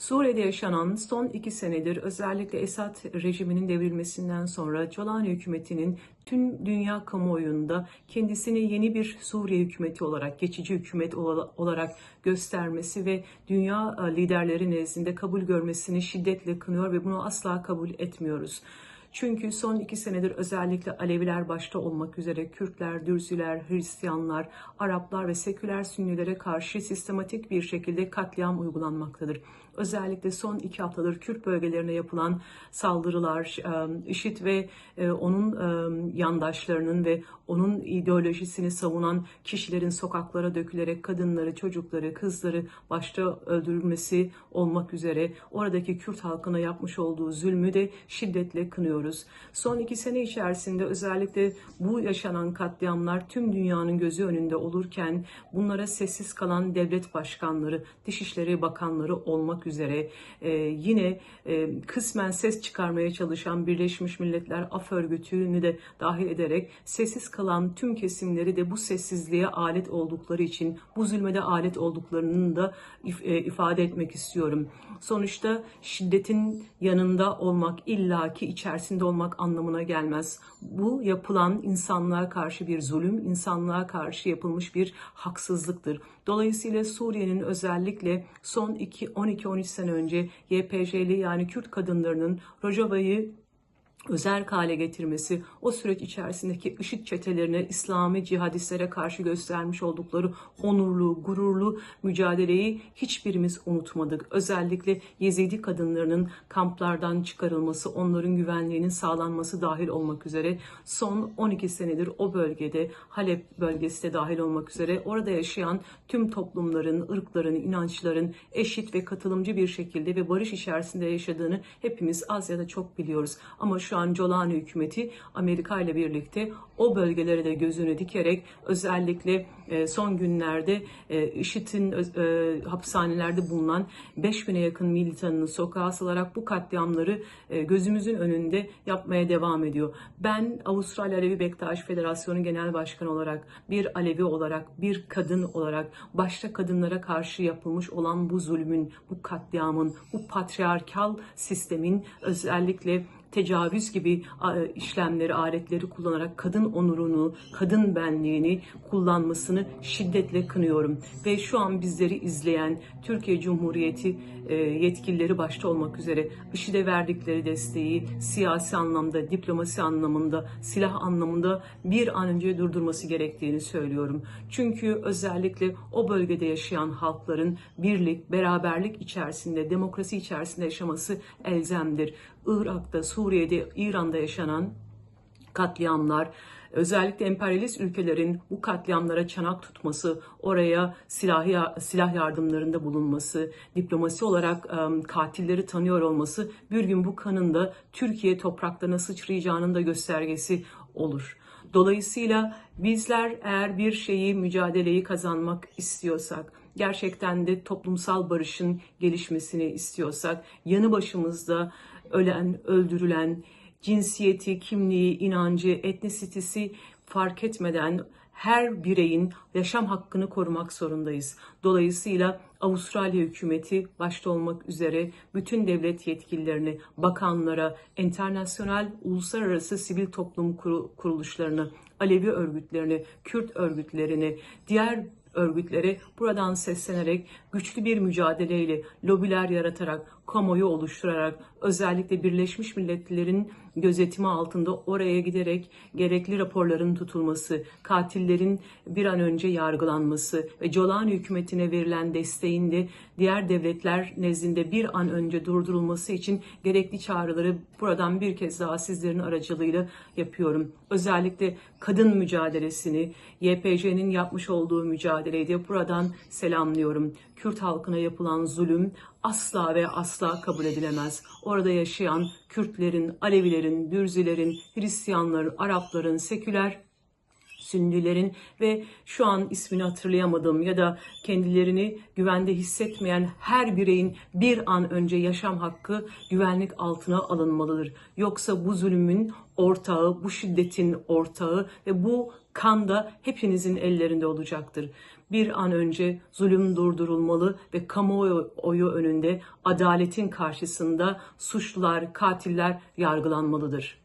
Suriye'de yaşanan son 2 senedir özellikle Esad rejiminin devrilmesinden sonra Jolani hükümetinin tüm dünya kamuoyunda kendisini yeni bir Suriye hükümeti olarak, geçici hükümet olarak göstermesi ve dünya liderleri nezdinde kabul görmesini şiddetle kınıyor ve bunu asla kabul etmiyoruz. Çünkü son 2 senedir özellikle Aleviler başta olmak üzere Kürtler, Dürziler, Hristiyanlar, Araplar ve seküler Sünnilere karşı sistematik bir şekilde katliam uygulanmaktadır. Özellikle son 2 haftadır Kürt bölgelerine yapılan saldırılar, IŞİD ve onun yandaşlarının ve onun ideolojisini savunan kişilerin sokaklara dökülerek kadınları, çocukları, kızları başta öldürülmesi olmak üzere oradaki Kürt halkına yapmış olduğu zulmü de şiddetle kınıyoruz. Son 2 sene içerisinde özellikle bu yaşanan katliamlar tüm dünyanın gözü önünde olurken bunlara sessiz kalan devlet başkanları, Dışişleri Bakanları olmak üzere yine kısmen ses çıkarmaya çalışan Birleşmiş Milletler Af Örgütü'nü de dahil ederek sessiz kalan tüm kesimleri de bu sessizliğe alet oldukları için, bu zulme de alet olduklarının da ifade etmek istiyorum. Sonuçta şiddetin yanında olmak, illaki içerisinde olmak anlamına gelmez. Bu yapılan insanlığa karşı bir zulüm, insanlığa karşı yapılmış bir haksızlıktır. Dolayısıyla Suriye'nin özellikle son 12-13 sene önce YPJ'li yani Kürt kadınlarının Rojava'yı özerk hale getirmesi, o süreç içerisindeki IŞİD çetelerine, İslami cihadistlere karşı göstermiş oldukları onurlu, gururlu mücadeleyi hiçbirimiz unutmadık. Özellikle Yezidi kadınlarının kamplardan çıkarılması, onların güvenliğinin sağlanması dahil olmak üzere son 12 senedir o bölgede, Halep bölgesi de dahil olmak üzere orada yaşayan tüm toplumların, ırkların, inançların eşit ve katılımcı bir şekilde ve barış içerisinde yaşadığını hepimiz az ya da çok biliyoruz. Ama şu an Jolani hükümeti Amerika ile birlikte o bölgelere de gözünü dikerek özellikle son günlerde IŞİD'in hapishanelerde bulunan 5000'e yakın militanını sokağa salarak bu katliamları gözümüzün önünde yapmaya devam ediyor. Ben Avustralya Alevi Bektaş Federasyonu Genel Başkanı olarak, bir Alevi olarak, bir kadın olarak başta kadınlara karşı yapılmış olan bu zulmün, bu katliamın, bu patriarkal sistemin özellikle tecavüz gibi işlemleri, aletleri kullanarak kadın onurunu, kadın benliğini kullanmasını şiddetle kınıyorum. Ve şu an bizleri izleyen Türkiye Cumhuriyeti yetkilileri başta olmak üzere IŞİD'e verdikleri desteği siyasi anlamda, diplomasi anlamında, silah anlamında bir an önce durdurması gerektiğini söylüyorum. Çünkü özellikle o bölgede yaşayan halkların birlik, beraberlik içerisinde, demokrasi içerisinde yaşaması elzemdir. Irak'ta, Suriye'de, İran'da yaşanan katliamlar, özellikle emperyalist ülkelerin bu katliamlara çanak tutması, oraya silah yardımlarında bulunması, diplomasi olarak katilleri tanıyor olması bir gün bu kanın da Türkiye topraklarına sıçrayacağının da göstergesi olur. Dolayısıyla bizler eğer bir şeyi, mücadeleyi kazanmak istiyorsak, gerçekten de toplumsal barışın gelişmesini istiyorsak, yanı başımızda ölen, öldürülen, cinsiyeti, kimliği, inancı, etnisitesi fark etmeden her bireyin yaşam hakkını korumak zorundayız. Dolayısıyla Avustralya hükümeti başta olmak üzere bütün devlet yetkililerini, bakanlara, internasyonel, uluslararası sivil toplum kuruluşlarını, Alevi örgütlerini, Kürt örgütlerini, diğer örgütlere buradan seslenerek güçlü bir mücadeleyle, lobiler yaratarak, kamuoyu oluşturarak, özellikle Birleşmiş Milletler'in gözetimi altında oraya giderek gerekli raporların tutulması, katillerin bir an önce yargılanması ve Jolani hükümetine verilen desteğin de diğer devletler nezdinde bir an önce durdurulması için gerekli çağrıları buradan bir kez daha sizlerin aracılığıyla yapıyorum. Özellikle kadın mücadelesini, YPJ'nin yapmış olduğu mücadeleyi de buradan selamlıyorum. Kürt halkına yapılan zulüm asla ve asla kabul edilemez. Orada yaşayan Kürtlerin, Alevilerin, Dürzilerin, Hristiyanların, Arapların, seküler Sünnilerin ve şu an ismini hatırlayamadığım ya da kendilerini güvende hissetmeyen her bireyin bir an önce yaşam hakkı güvenlik altına alınmalıdır. Yoksa bu zulmün ortağı, bu şiddetin ortağı ve bu kan da hepinizin ellerinde olacaktır. bir an önce zulüm durdurulmalı ve kamuoyu önünde adaletin karşısında suçlular, katiller yargılanmalıdır.